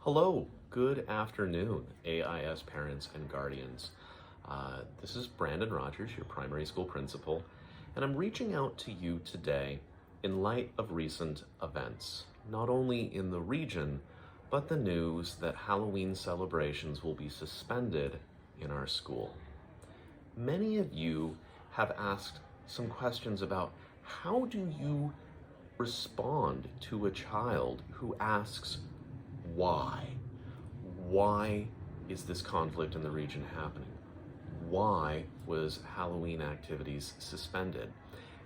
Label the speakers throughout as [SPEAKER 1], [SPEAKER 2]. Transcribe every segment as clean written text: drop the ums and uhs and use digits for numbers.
[SPEAKER 1] Hello, good afternoon, AIS parents and guardians. This is Brandon Rogers, your primary school principal, and I'm reaching out to you today in light of recent events, not only in the region, but the news that Halloween celebrations will be suspended in our school. Many of you have asked some questions about how do you respond to a child who asks, why? Why is this conflict in the region happening? Why was Halloween activities suspended?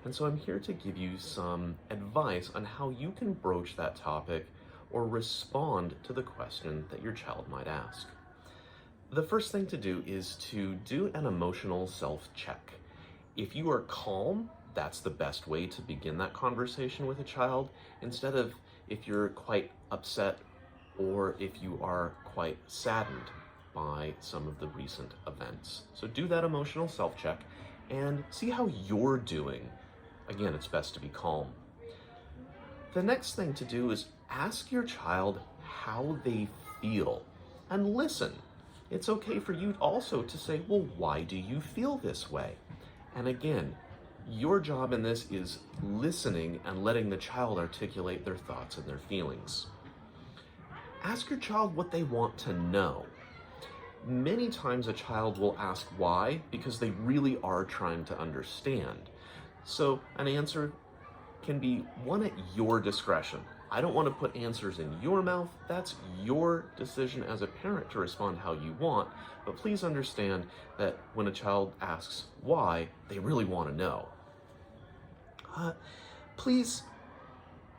[SPEAKER 1] And so I'm here to give you some advice on how you can broach that topic or respond to the question that your child might ask. The first thing to do is to do an emotional self-check. If you are calm, that's the best way to begin that conversation with a child, instead of if you're quite upset or if you are quite saddened by some of the recent events. So do that emotional self-check and see how you're doing. Again, it's best to be calm. The next thing to do is ask your child how they feel and listen. It's okay for you also to say, well, why do you feel this way? And again, your job in this is listening and letting the child articulate their thoughts and their feelings. Ask your child what they want to know. Many times a child will ask why because they really are trying to understand. So an answer can be one at your discretion. I don't want to put answers in your mouth. That's your decision as a parent to respond how you want. But please understand that when a child asks why, they really want to know. Please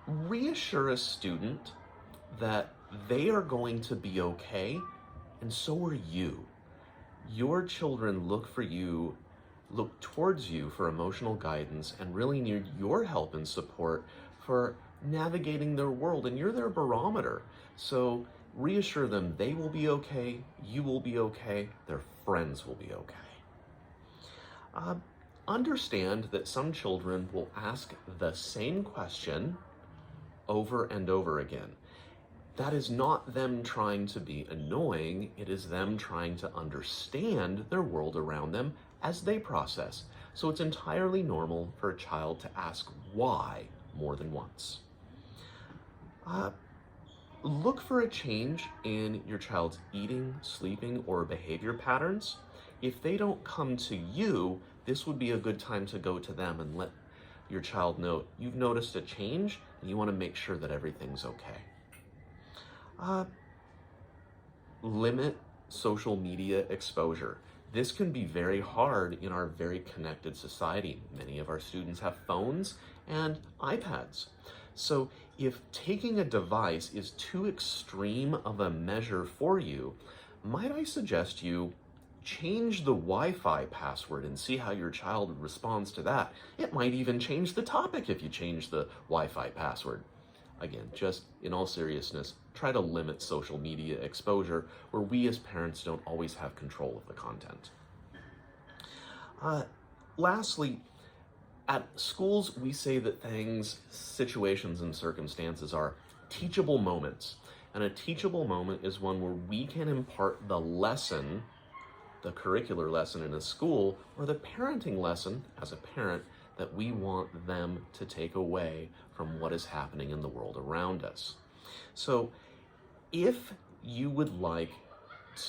[SPEAKER 1] reassure a student that they are going to be okay, and so are you. Your children look towards you for emotional guidance and really need your help and support for navigating their world, and you're their barometer. So reassure them they will be okay, you will be okay, their friends will be okay. Understand that some children will ask the same question over and over again. That is not them trying to be annoying, it is them trying to understand their world around them as they process. So it's entirely normal for a child to ask why more than once. Look for a change in your child's eating, sleeping, or behavior patterns. If they don't come to you, this would be a good time to go to them and let your child know you've noticed a change and you want to make sure that everything's okay. Limit social media exposure. This can be very hard in our very connected society. Many of our students have phones and iPads. So if taking a device is too extreme of a measure for you, might I suggest you change the Wi-Fi password and see how your child responds to that. It might even change the topic if you change the Wi-Fi password. Again, just in all seriousness, try to limit social media exposure where we as parents don't always have control of the content. Lastly, at schools, we say that things, situations, and circumstances are teachable moments. And a teachable moment is one where we can impart the lesson, the curricular lesson in a school, or the parenting lesson as a parent that we want them to take away from what is happening in the world around us. So if you would like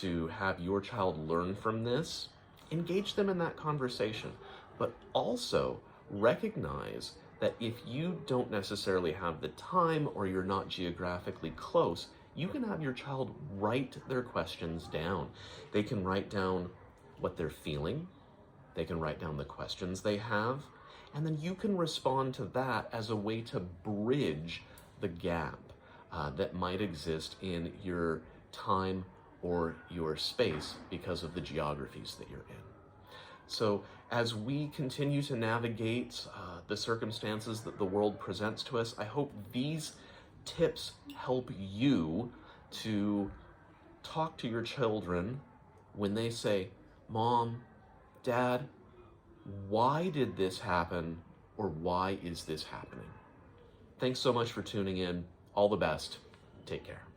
[SPEAKER 1] to have your child learn from this, engage them in that conversation, but also recognize that if you don't necessarily have the time or you're not geographically close, you can have your child write their questions down. They can write down what they're feeling, they can write down the questions they have, and then you can respond to that as a way to bridge the gap that might exist in your time or your space because of the geographies that you're in. So as we continue to navigate the circumstances that the world presents to us, I hope these tips help you to talk to your children when they say, Mom, Dad, why did this happen, or why is this happening? Thanks so much for tuning in. All the best. Take care.